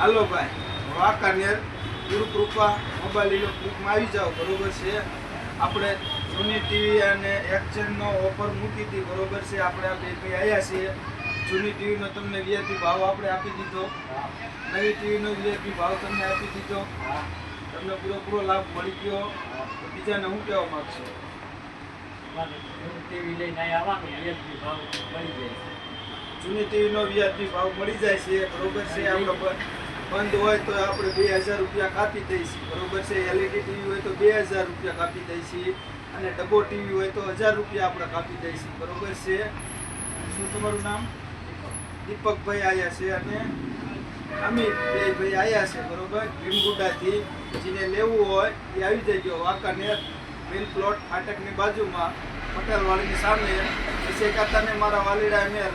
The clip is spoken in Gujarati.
હાલો ભાઈ, વાંકાનેર ગુરુકૃપા મોબાઈલ ઇલેક્ટ્રિકમાં આવી જાઓ. બરોબર છે. આપણે જૂની ટીવી અને એક્સચેન્જનો ઓફર મૂકી હતી. બરોબર છે. આપણે આ બે ભાઈ આવ્યા છીએ. જૂની ટીવીનો તમને વીઆઈપી ભાવ આપણે આપી દીધો, નવી ટીવીનો વીઆઈપી ભાવ તમને આપી દીધો. તમને પૂરો લાભ મળી ગયો. તો બીજાને હું કહેવા માગશો? ટીવી લઈને આવવાનું વીઆઈપી ભાવ મળી જાય છે. જૂની ટીવીનો વીઆઈપી ભાવ મળી જાય છે. બરોબર છે. આપણે બંધ હોય તો આપણે 2000 રૂપિયા કાપી દઈશું. બરોબર છે. એલઈડી ટીવી હોય તો 2000 રૂપિયા કાપી દઈશું, અને ડબ્બો ટીવી હોય તો 1000 રૂપિયા આપણે કાપી દઈશું. બરોબર છે. શું તમારું નામ? દીપકભાઈ આવ્યા છે અને અમિત બે ભાઈ આવ્યા છે. બરોબર. ભીમગુડાથી જેને લેવું હોય એ આવી જજો. વાંકાનેર મિલ પ્લોટ ફાટકની બાજુમાં પટેલવાડીની સામે. પછી કાતાને મારા વાલીડા મેં